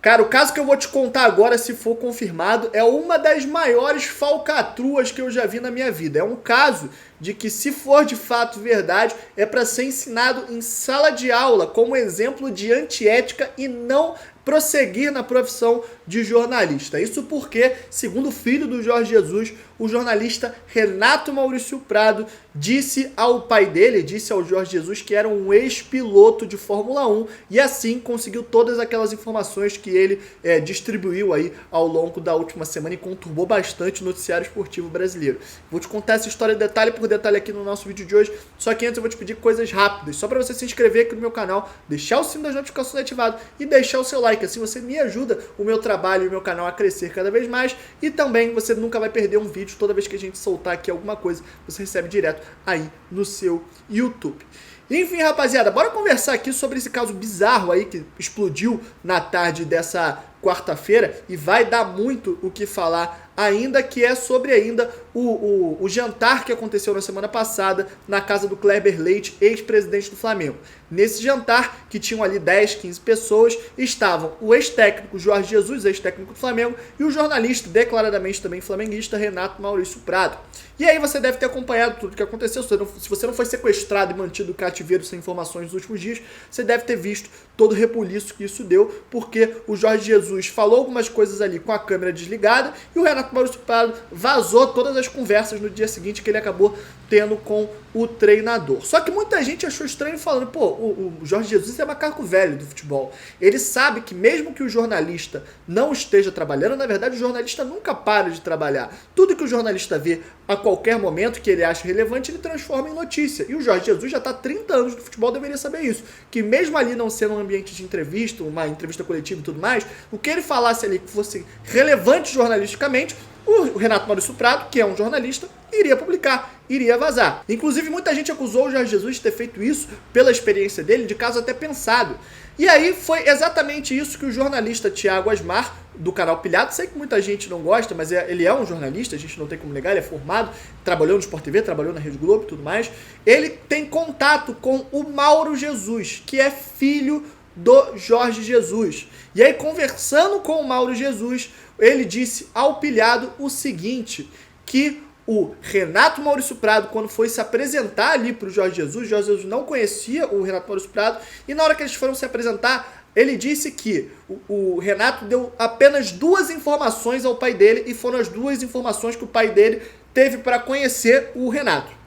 Cara, o caso que eu vou te contar agora, se for confirmado, é uma das maiores falcatruas que eu já vi na minha vida. É um caso de que, se for de fato verdade, é para ser ensinado em sala de aula como exemplo de antiética e não prosseguir na profissão de jornalista. Isso porque, segundo o filho do Jorge Jesus, o jornalista Renato Maurício Prado disse ao pai dele, disse ao Jorge Jesus, que era um ex-piloto de Fórmula 1 e assim conseguiu todas aquelas informações que ele distribuiu aí ao longo da última semana e conturbou bastante o noticiário esportivo brasileiro. Vou te contar essa história detalhe por detalhe aqui no nosso vídeo de hoje, só que antes eu vou te pedir coisas rápidas, só para você se inscrever aqui no meu canal, deixar o sino das notificações ativado e deixar o seu like, assim você me ajuda o meu trabalho e o meu canal a crescer cada vez mais e também você nunca vai perder um vídeo, toda vez que a gente soltar aqui alguma coisa, você recebe direto aí no seu YouTube. Enfim, rapaziada, bora conversar aqui sobre esse caso bizarro aí que explodiu na tarde dessa quarta-feira e vai dar muito o que falar ainda, que é sobre ainda o jantar que aconteceu na semana passada na casa do Kleber Leite, ex-presidente do Flamengo. Nesse jantar, que tinham ali 10, 15 pessoas, estavam o ex-técnico Jorge Jesus, ex-técnico do Flamengo, e o jornalista, declaradamente também flamenguista, Renato Maurício Prado. E aí você deve ter acompanhado tudo o que aconteceu. Se você não foi sequestrado e mantido cativeiro sem informações nos últimos dias, você deve ter visto todo o rebuliço que isso deu, porque o Jorge Jesus falou algumas coisas ali com a câmera desligada e o Renato Maurício Prado vazou todas as conversas no dia seguinte que ele acabou tendo com o treinador. Só que muita gente achou estranho falando, pô, o Jorge Jesus é macaco velho do futebol. Ele sabe que mesmo que o jornalista não esteja trabalhando, na verdade o jornalista nunca para de trabalhar. Tudo que o jornalista vê a qualquer momento que ele acha relevante, ele transforma em notícia. E o Jorge Jesus já está há 30 anos no futebol, deveria saber isso. Que mesmo ali não sendo um ambiente de entrevista, uma entrevista coletiva e tudo mais, o que ele falasse ali que fosse relevante jornalisticamente, o Renato Maurício Prado, que é um jornalista, iria publicar, iria vazar. Inclusive, muita gente acusou o Jorge Jesus de ter feito isso, pela experiência dele, de caso até pensado. E aí foi exatamente isso que o jornalista Thiago Asmar, do canal Pilhado, sei que muita gente não gosta, mas ele é um jornalista, a gente não tem como negar, ele é formado, trabalhou no Sport TV, trabalhou na Rede Globo e tudo mais. Ele tem contato com o Mauro Jesus, que é filho do Jorge Jesus. E aí, conversando com o Mauro Jesus, ele disse ao Pilhado o seguinte, que o Renato Maurício Prado, quando foi se apresentar ali para o Jorge Jesus não conhecia o Renato Maurício Prado, e na hora que eles foram se apresentar, ele disse que o Renato deu apenas 2 informações ao pai dele, e foram as 2 informações que o pai dele teve para conhecer o Renato.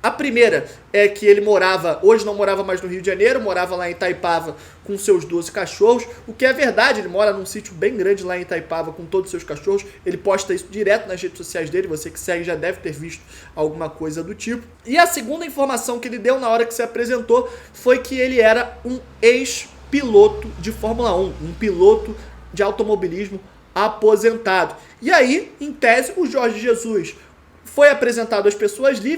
A primeira é que ele hoje não morava mais no Rio de Janeiro, morava lá em Itaipava com seus 12 cachorros, o que é verdade, ele mora num sítio bem grande lá em Itaipava com todos os seus cachorros, ele posta isso direto nas redes sociais dele, você que segue já deve ter visto alguma coisa do tipo. E a segunda informação que ele deu na hora que se apresentou foi que ele era um ex-piloto de Fórmula 1, um piloto de automobilismo aposentado. E aí, em tese, o Jorge Jesus foi apresentado às pessoas ali,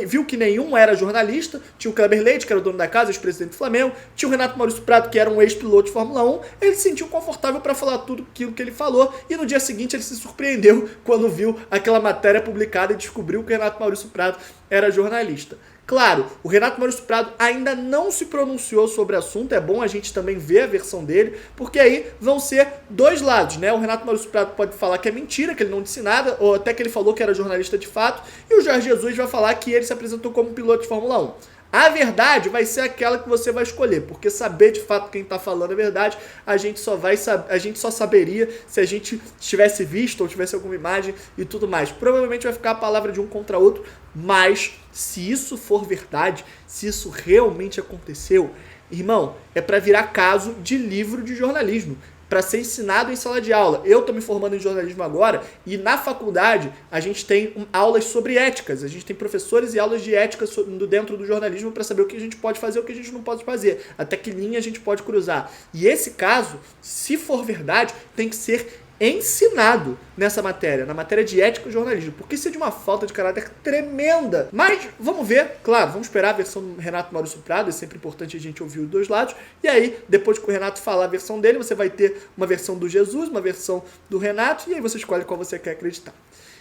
viu que nenhum era jornalista, tinha o Kleber Leite, que era o dono da casa, ex-presidente do Flamengo, tinha o Renato Maurício Prado, que era um ex-piloto de Fórmula 1, ele se sentiu confortável para falar tudo aquilo que ele falou, e no dia seguinte ele se surpreendeu quando viu aquela matéria publicada e descobriu que o Renato Maurício Prado era jornalista. Claro, o Renato Maurício Prado ainda não se pronunciou sobre o assunto, é bom a gente também ver a versão dele, porque aí vão ser 2 lados, né? O Renato Maurício Prado pode falar que é mentira, que ele não disse nada, ou até que ele falou que era jornalista de fato, e o Jorge Jesus vai falar que ele se apresentou como piloto de Fórmula 1. A verdade vai ser aquela que você vai escolher, porque saber de fato quem está falando a verdade, a gente só saberia se a gente tivesse visto ou tivesse alguma imagem e tudo mais. Provavelmente vai ficar a palavra de um contra outro, mas se isso for verdade, se isso realmente aconteceu, irmão, é para virar caso de livro de jornalismo, para ser ensinado em sala de aula. Eu estou me formando em jornalismo agora e na faculdade a gente tem aulas sobre éticas, a gente tem professores e aulas de ética dentro do jornalismo para saber o que a gente pode fazer e o que a gente não pode fazer, até que linha a gente pode cruzar. E esse caso, se for verdade, tem que ser ensinado nessa matéria, na matéria de ética e jornalismo, porque isso é de uma falta de caráter tremenda. Mas vamos ver, claro, vamos esperar a versão do Renato Maurício Prado, é sempre importante a gente ouvir os 2 lados, e aí, depois que o Renato falar a versão dele, você vai ter uma versão do Jesus, uma versão do Renato, e aí você escolhe qual você quer acreditar.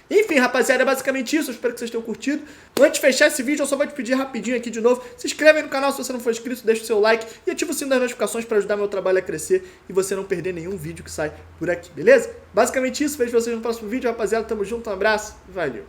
Enfim, rapaziada, é basicamente isso. Eu espero que vocês tenham curtido. Antes de fechar esse vídeo, eu só vou te pedir rapidinho aqui de novo. Se inscreve aí no canal se você não for inscrito, deixa o seu like e ativa o sino das notificações para ajudar meu trabalho a crescer e você não perder nenhum vídeo que sai por aqui, beleza? Basicamente isso. Vejo vocês no próximo vídeo, rapaziada. Tamo junto, um abraço e valeu.